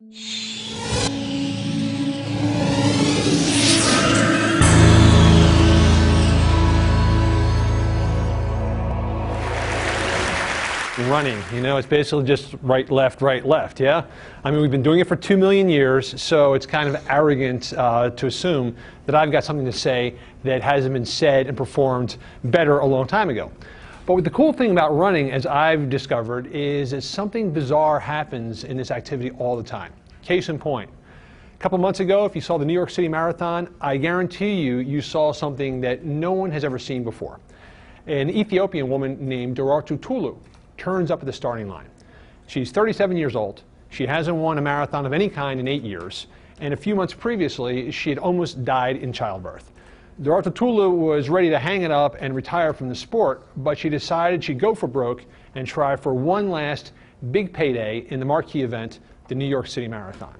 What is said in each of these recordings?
Running, it's basically just right, left, yeah? I mean, we've been doing it for 2 million years, so it's kind of arrogant to assume that I've got something to say that hasn't been said and performed better a long time ago. But the cool thing about running, as I've discovered, is that something bizarre happens in this activity all the time. Case in point, a couple months ago, if you saw the New York City Marathon, I guarantee you saw something that no one has ever seen before. An Ethiopian woman named Daraartu Tulu turns up at the starting line. She's 37 years old. She hasn't won a marathon of any kind in 8 years. And a few months previously, she had almost died in childbirth. Daraartu Tulu was ready to hang it up and retire from the sport, but she decided she'd go for broke and try for one last big payday in the marquee event, the New York City Marathon.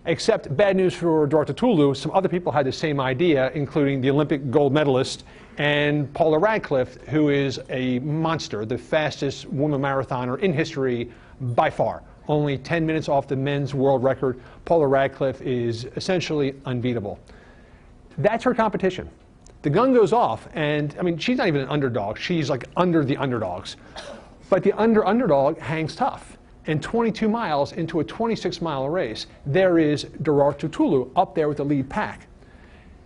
Except bad news for Daraartu Tulu, some other people had the same idea, including the Olympic gold medalist and Paula Radcliffe, who is a monster, the fastest woman marathoner in history by far. Only 10 minutes off the men's world record. Paula Radcliffe is essentially unbeatable. That's her competition. The gun goes off, and I mean, she's not even an underdog. She's like under the underdogs. But the underdog hangs tough. And 22 miles into a 26-mile race, there is Daraartu Tulu up there with the lead pack.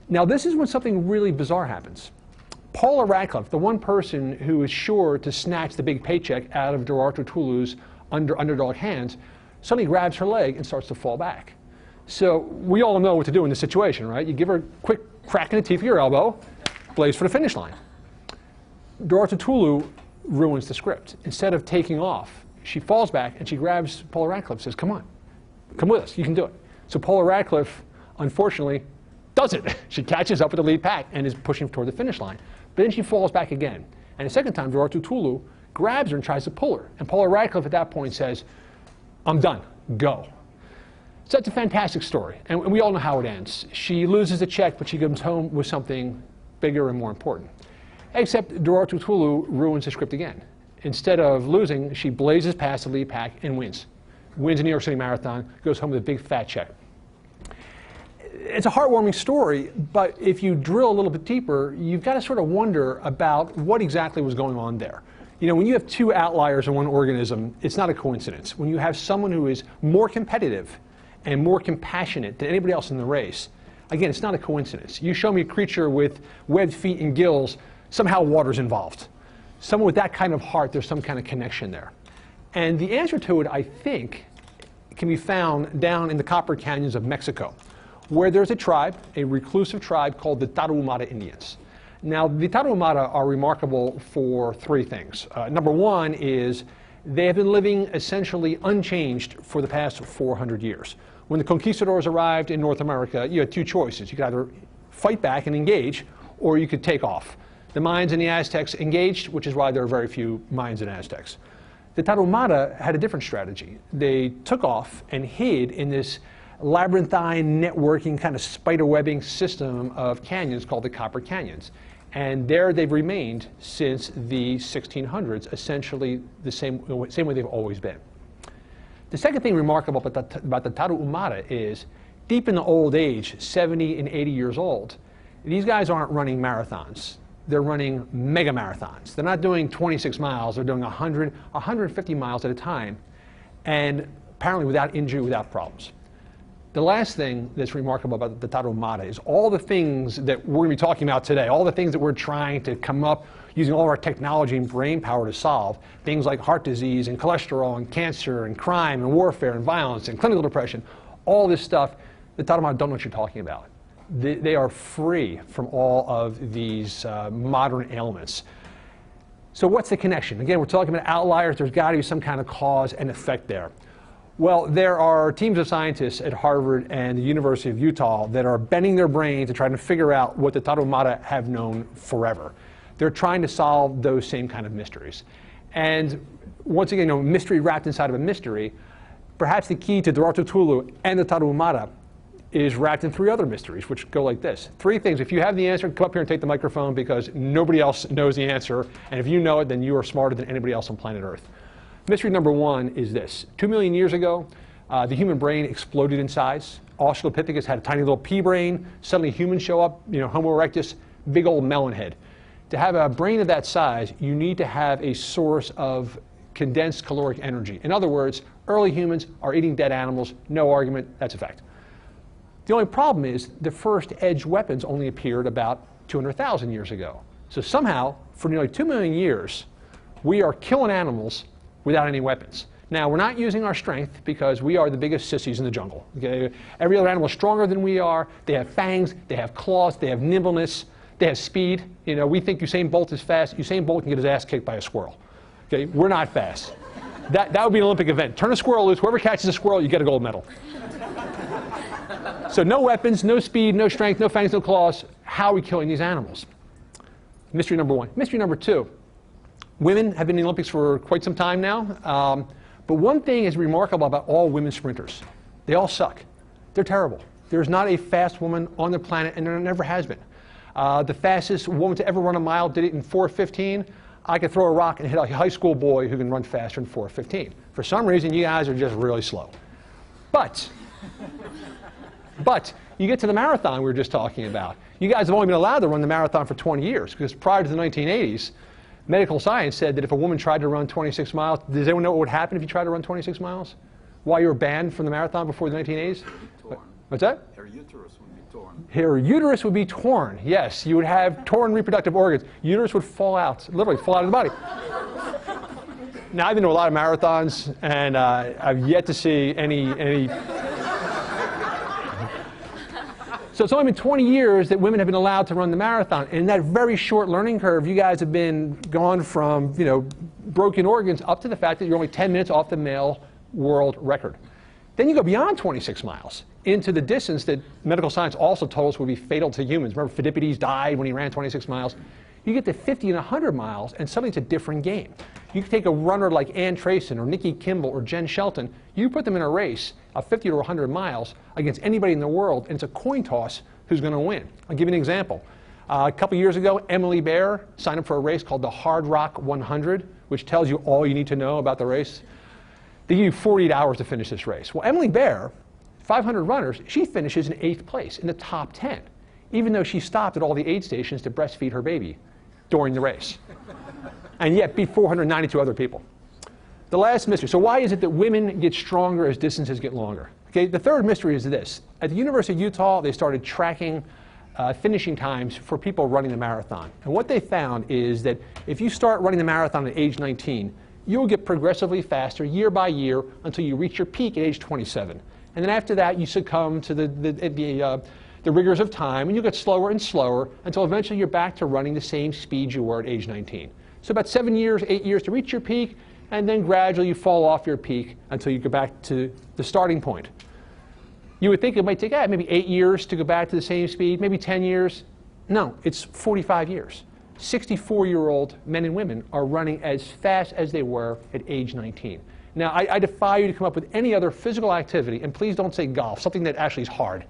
Now, this is when something really bizarre happens. Paula Radcliffe, the one person who is sure to snatch the big paycheck out of Daraartu Tulu's underdog hands, suddenly grabs her leg and starts to fall back. So we all know what to do in this situation, right? You give her a quick crack in the teeth with your elbow, blaze for the finish line. Daraartu Tulu ruins the script. Instead of taking off, she falls back and she grabs Paula Radcliffe and says, come on, come with us, you can do it. So Paula Radcliffe, unfortunately, does it. She catches up with the lead pack and is pushing toward the finish line. But then she falls back again. And the second time, Daraartu Tulu grabs her and tries to pull her. And Paula Radcliffe at that point says, I'm done, go. So that's a fantastic story. And we all know how it ends. She loses the check, but she comes home with something bigger and more important. Except Daraartu Tulu ruins the script again. Instead of losing, she blazes past the lead pack and wins. Wins the New York City Marathon, goes home with a big fat check. It's a heartwarming story, but if you drill a little bit deeper, you've got to sort of wonder about what exactly was going on there. When you have two outliers in one organism, it's not a coincidence. When you have someone who is more competitive and more compassionate than anybody else in the race, again, it's not a coincidence. You show me a creature with webbed feet and gills, somehow water's involved. Someone with that kind of heart, there's some kind of connection there. And the answer to it, I think, can be found down in the copper canyons of Mexico, where there's a tribe, a reclusive tribe called the Tarahumara Indians. Now, the Tarahumara are remarkable for three things. Number one is they have been living essentially unchanged for the past 400 years. When the conquistadors arrived in North America, you had two choices. You could either fight back and engage, or you could take off. The Mayans and the Aztecs engaged, which is why there are very few Mayans and Aztecs. The Tarahumara had a different strategy. They took off and hid in this labyrinthine, networking, kind of spiderwebbing system of canyons called the Copper Canyons. And there they've remained since the 1600s, essentially the same way they've always been. The second thing remarkable about the Tarahumara is, deep in the old age, 70 and 80 years old, these guys aren't running marathons. They're running mega marathons. They're not doing 26 miles. They're doing 100, 150 miles at a time, and apparently without injury, without problems. The last thing that's remarkable about the Tarahumara is all the things that we're going to be talking about today, all the things that we're trying to come up using all of our technology and brain power to solve, things like heart disease and cholesterol and cancer and crime and warfare and violence and clinical depression, all this stuff, the Tarahumara don't know what you're talking about. They are free from all of these modern ailments. So what's the connection? Again, we're talking about outliers. There's got to be some kind of cause and effect there. Well, there are teams of scientists at Harvard and the University of Utah that are bending their brains to try to figure out what the Tarahumara have known forever. They're trying to solve those same kind of mysteries. And once again, mystery wrapped inside of a mystery, perhaps the key to Daraartu Tulu and the Tarahumara is wrapped in three other mysteries, which go like this. Three things. If you have the answer, come up here and take the microphone, because nobody else knows the answer. And if you know it, then you are smarter than anybody else on planet Earth. Mystery number one is this. 2 million years ago, The human brain exploded in size. Australopithecus had a tiny little pea brain. Suddenly humans show up, Homo erectus, big old melon head. To have a brain of that size, you need to have a source of condensed caloric energy. In other words, early humans are eating dead animals, no argument, that's a fact. The only problem is the first edged weapons only appeared about 200,000 years ago. So somehow, for nearly 2 million years, we are killing animals without any weapons. Now, we're not using our strength because we are the biggest sissies in the jungle. Okay? Every other animal is stronger than we are. They have fangs, they have claws, they have nimbleness, they have speed. We think Usain Bolt is fast. Usain Bolt can get his ass kicked by a squirrel. Okay? We're not fast. That would be an Olympic event. Turn a squirrel loose. Whoever catches a squirrel, you get a gold medal. So no weapons, no speed, no strength, no fangs, no claws. How are we killing these animals? Mystery number one. Mystery number two. Women have been in the Olympics for quite some time now. But one thing is remarkable about all women sprinters. They all suck. They're terrible. There's not a fast woman on the planet, and there never has been. The fastest woman to ever run a mile did it in 4:15. I could throw a rock and hit a high school boy who can run faster in 4:15. For some reason, you guys are just really slow. But you get to the marathon we were just talking about. You guys have only been allowed to run the marathon for 20 years, because prior to the 1980s, medical science said that if a woman tried to run 26 miles, does anyone know what would happen if you tried to run 26 miles? Why you were banned from the marathon before the 1980s? Torn. What's that? Her uterus would be torn. Her uterus would be torn, yes. You would have torn reproductive organs. Uterus would fall out, literally fall out of the body. Now, I've been to a lot of marathons, and I've yet to see any... So it's only been 20 years that women have been allowed to run the marathon. And in that very short learning curve, you guys have been gone from, broken organs up to the fact that you're only 10 minutes off the male world record. Then you go beyond 26 miles into the distance that medical science also told us would be fatal to humans. Remember, Phidippides died when he ran 26 miles. You get to 50 and 100 miles, and suddenly it's a different game. You can take a runner like Ann Trayson or Nikki Kimball or Jen Shelton. You put them in a race of 50 to 100 miles against anybody in the world, and it's a coin toss who's going to win. I'll give you an example. A couple years ago, Emily Bear signed up for a race called the Hard Rock 100, which tells you all you need to know about the race. They give you 48 hours to finish this race. Well, Emily Bear, 500 runners, she finishes in 8th place in the top 10, even though she stopped at all the aid stations to breastfeed her baby during the race, and yet beat 492 other people. The last mystery. So why is it that women get stronger as distances get longer? Okay, the third mystery is this. At the University of Utah, they started tracking finishing times for people running the marathon. And what they found is that if you start running the marathon at age 19, you'll get progressively faster year by year until you reach your peak at age 27. And then after that, you succumb to the rigors of time, and you get slower and slower until eventually you're back to running the same speed you were at age 19. So about 7 years, 8 years to reach your peak, and then gradually you fall off your peak until you go back to the starting point. You would think it might take maybe 8 years to go back to the same speed, maybe 10 years. No, it's 45 years. 64-year-old men and women are running as fast as they were at age 19. Now, I defy you to come up with any other physical activity, and please don't say golf, something that actually is hard,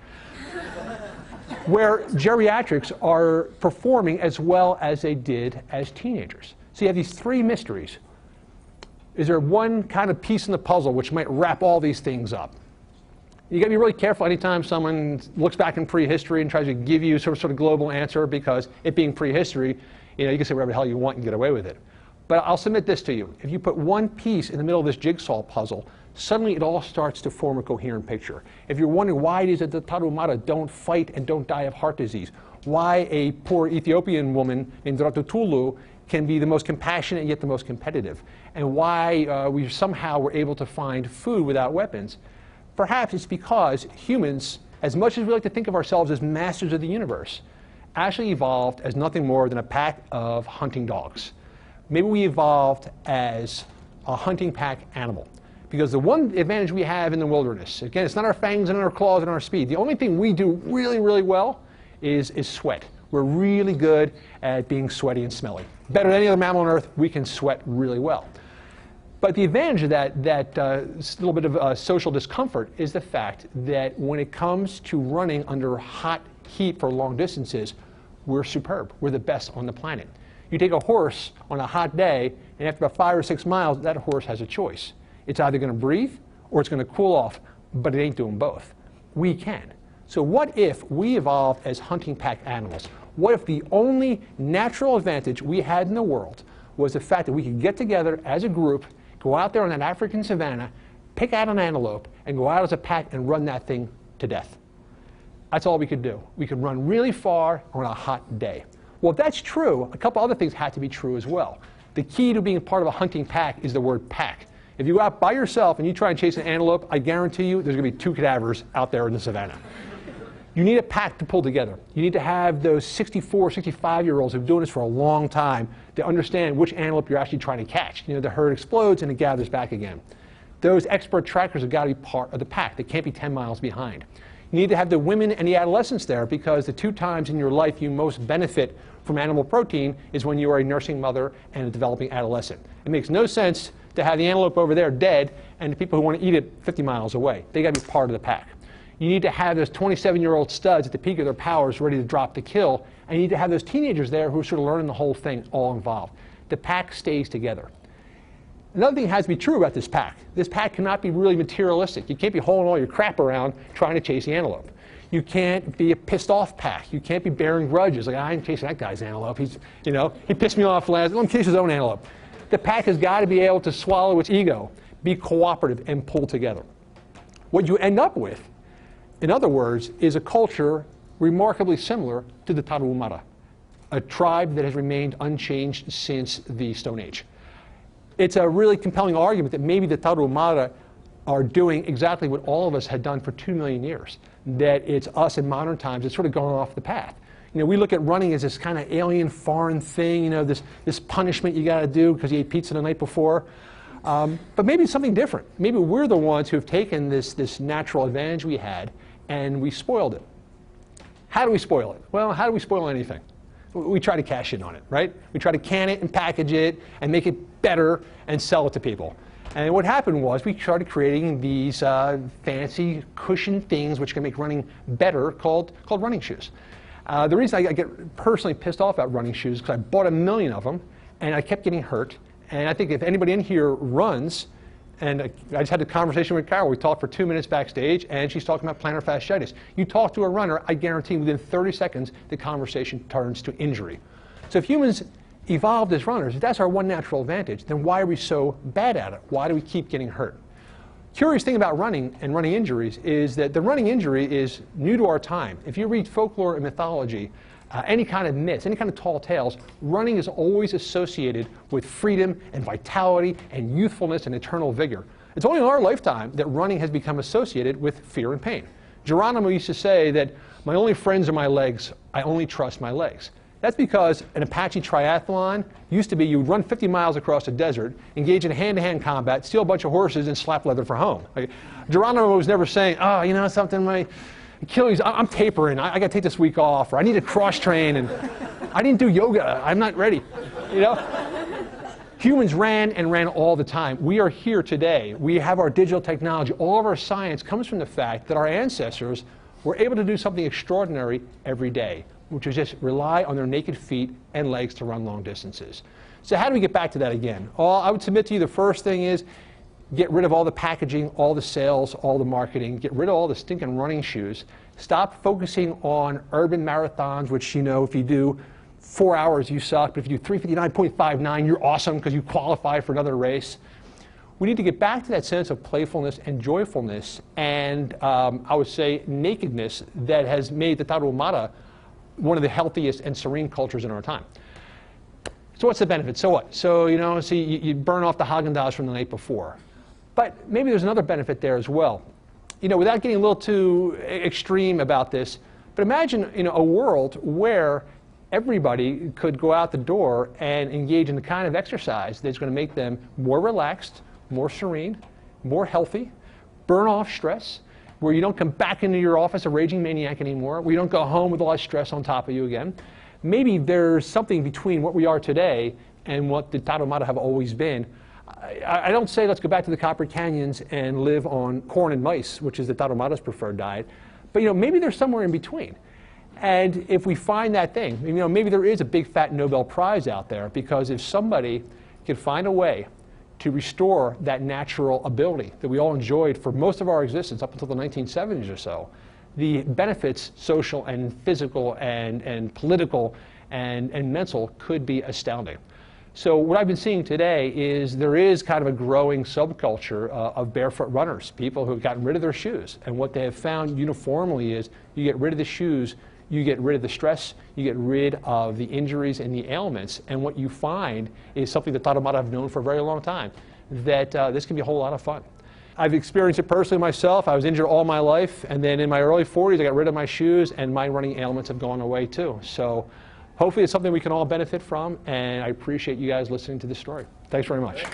where geriatrics are performing as well as they did as teenagers. So you have these three mysteries. Is there one kind of piece in the puzzle which might wrap all these things up? You got to be really careful anytime someone looks back in prehistory and tries to give you sort of global answer, because it being prehistory, you can say whatever the hell you want and get away with it. But I'll submit this to you. If you put one piece in the middle of this jigsaw puzzle, suddenly it all starts to form a coherent picture. If you're wondering why it is that the Tarahumara don't fight and don't die of heart disease, why a poor Ethiopian woman named Ratutulu can be the most compassionate and yet the most competitive, and why we somehow were able to find food without weapons, perhaps it's because humans, as much as we like to think of ourselves as masters of the universe, actually evolved as nothing more than a pack of hunting dogs. Maybe we evolved as a hunting pack animal. Because the one advantage we have in the wilderness, again, it's not our fangs and our claws and our speed. The only thing we do really, really well is sweat. We're really good at being sweaty and smelly. Better than any other mammal on Earth, we can sweat really well. But the advantage of that little bit of social discomfort is the fact that when it comes to running under hot heat for long distances, we're superb. We're the best on the planet. You take a horse on a hot day, and after about 5 or 6 miles, that horse has a choice. It's either going to breathe or it's going to cool off, but it ain't doing both. We can. So what if we evolved as hunting pack animals? What if the only natural advantage we had in the world was the fact that we could get together as a group, go out there on that African savanna, pick out an antelope, and go out as a pack and run that thing to death? That's all we could do. We could run really far on a hot day. Well, if that's true, a couple other things had to be true as well. The key to being part of a hunting pack is the word pack. If you go out by yourself and you try and chase an antelope, I guarantee you there's going to be 2 cadavers out there in the savannah. You need a pack to pull together. You need to have those 64, 65-year-olds who've been doing this for a long time to understand which antelope you're actually trying to catch. The herd explodes and it gathers back again. Those expert trackers have got to be part of the pack. They can't be 10 miles behind. You need to have the women and the adolescents there, because the 2 times in your life you most benefit from animal protein is when you are a nursing mother and a developing adolescent. It makes no sense to have the antelope over there dead and the people who want to eat it 50 miles away. They got to be part of the pack. You need to have those 27-year-old studs at the peak of their powers ready to drop the kill, and you need to have those teenagers there who are sort of learning the whole thing all involved. The pack stays together. Another thing has to be true about this pack. This pack cannot be really materialistic. You can't be hauling all your crap around trying to chase the antelope. You can't be a pissed off pack. You can't be bearing grudges. Like, I ain't chasing that guy's antelope. He pissed me off last. Let him chase his own antelope. The pack has got to be able to swallow its ego, be cooperative, and pull together. What you end up with, in other words, is a culture remarkably similar to the Tarahumara, a tribe that has remained unchanged since the Stone Age. It's a really compelling argument that maybe the Tarahumara are doing exactly what all of us had done for 2 million years, that it's us in modern times that's sort of gone off the path. We look at running as this kind of alien, foreign thing, this punishment you got to do because you ate pizza the night before. But maybe it's something different. Maybe we're the ones who have taken this natural advantage we had and we spoiled it. How do we spoil it? Well, how do we spoil anything? We try to cash in on it, right? We try to can it and package it and make it better and sell it to people. And what happened was we started creating these fancy cushion things which can make running better called running shoes. The reason I get personally pissed off about running shoes is because I bought 1 million of them and I kept getting hurt. And I think if anybody in here runs, and I just had a conversation with Carol. We talked for 2 minutes backstage, and she's talking about plantar fasciitis. You talk to a runner, I guarantee within 30 seconds, the conversation turns to injury. So if humans evolved as runners, if that's our one natural advantage, then why are we so bad at it? Why do we keep getting hurt? Curious thing about running and running injuries is that the running injury is new to our time. If you read folklore and mythology, any kind of myths, any kind of tall tales, running is always associated with freedom and vitality and youthfulness and eternal vigor. It's only in our lifetime that running has become associated with fear and pain. Geronimo used to say that my only friends are my legs, I only trust my legs. That's because an Apache triathlon used to be you would run 50 miles across the desert, engage in hand-to-hand combat, steal a bunch of horses, and slap leather for home. Geronimo was never saying, oh, you know something, my Achilles, I'm tapering, I got to take this week off, or I need to cross-train, and I didn't do yoga, I'm not ready. Humans ran and ran all the time. We are here today. We have our digital technology. All of our science comes from the fact that our ancestors were able to do something extraordinary every day, which was just rely on their naked feet and legs to run long distances. So how do we get back to that again? Well, I would submit to you the first thing is get rid of all the packaging, all the sales, all the marketing, get rid of all the stinking running shoes. Stop focusing on urban marathons, which, if you do 4 hours, you suck, but if you do 359.59, you're awesome because you qualify for another race. We need to get back to that sense of playfulness and joyfulness and, I would say, nakedness that has made the Tarahumara one of the healthiest and serene cultures in our time. So what's the benefit? So what? So, you burn off the Haagen-Dazs from the night before. But maybe there's another benefit there as well. Without getting a little too extreme about this, but imagine, a world where everybody could go out the door and engage in the kind of exercise that's going to make them more relaxed, more serene, more healthy, burn off stress, where you don't come back into your office a raging maniac anymore, where you don't go home with a lot of stress on top of you again. Maybe there's something between what we are today and what the Tarahumara have always been. I don't say let's go back to the Copper Canyons and live on corn and mice, which is the Tarahumara's preferred diet, but maybe there's somewhere in between. And if we find that thing, maybe there is a big fat Nobel Prize out there, because if somebody could find a way to restore that natural ability that we all enjoyed for most of our existence up until the 1970s or so, the benefits, social and physical and political and mental, could be astounding. So what I've been seeing today is there is kind of a growing subculture of barefoot runners, people who have gotten rid of their shoes. And what they have found uniformly is you get rid of the shoes, you get rid of the stress, you get rid of the injuries and the ailments, and what you find is something that Automata have known for a very long time, that this can be a whole lot of fun. I've experienced it personally myself. I was injured all my life, and then in my early 40s I got rid of my shoes, and my running ailments have gone away too. So hopefully it's something we can all benefit from, and I appreciate you guys listening to this story. Thanks very much.